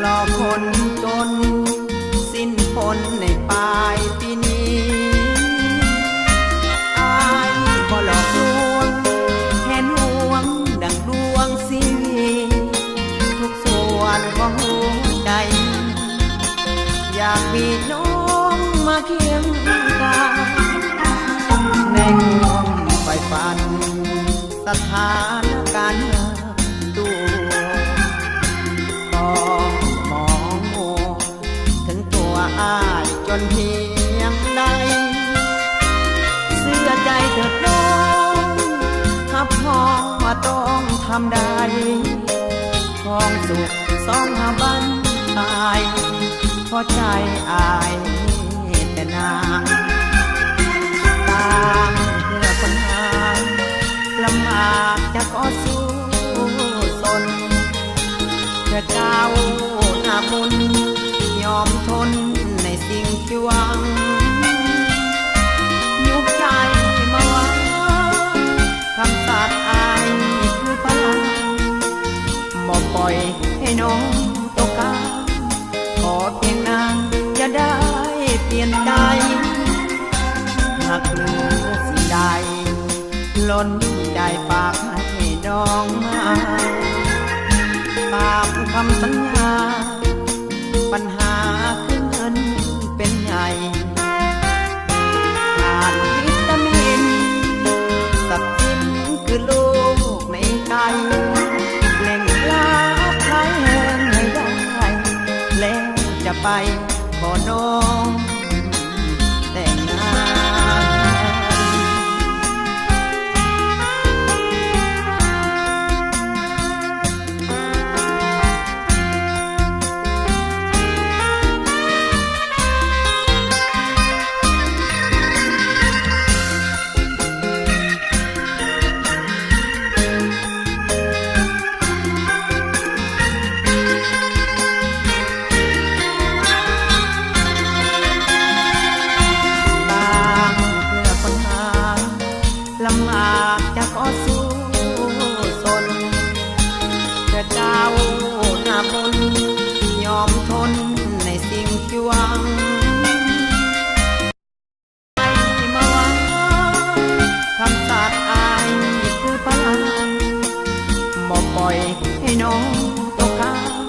หลอกคนจนสิ้นผลในปลายปีนี้อายบ่หลอกลวงแค่นห่วงดังดวงสีทุกส่วนของหัวใจอยากมีน้องมาเคียงกายในความใฝ่ฝันสถานการณ์ตัวต้องมองมัวถึงตัวอ้ายจนเพียงใดเสื้อใจเถิดน้องถ้าพ่อต้องทำได้ของสุขสองหาบันตายเพราะใจอายแต่นางตามเพื่อปัญหาลำบากจะก็สู้สนเพื่อเจ้าหน้าบุญยอมทนในสิ่งที่หวังยุบใจมาหวังคำสาปอายคือพลังบ่ปล่อยให้น้องตกกาขอเพียงนางอย่าได้เปลี่ยนใจหากเหลือสิ่งใดล้นใจฝากให้น้องมาตามคำสัญญาปัญหาคือเงินเป็นใหญ่ขาดวิตามินสับสินคือลูกในไก่เล่งลาใครแห้งให้ได้แล้วจะไปบ่น้องแต่งงานลำบากจะขอสู้สนเพื่อเจ้าหน้าบุญยอมทนในสิ่งที่หวังให้มาหวังคำสาปอายคือพลังบ่ปล่อยให้น้องตกค้าง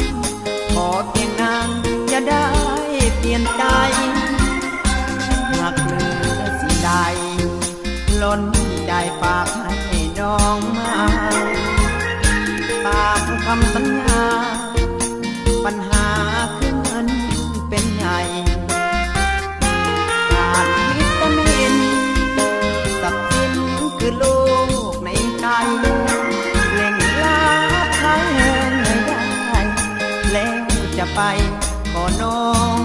ขอเพียงนางอย่าได้เปลี่ยนใจหากเหลือสิ่งใดล้นใจฝากให้น้องมาตามคำสัญญาปัญหาคือเงินเป็นใหญ่ขาดวิตามินสับสินคือลูกในใจเล่งลาใครแห้งให้ได้แล้วจะไปขอน้อง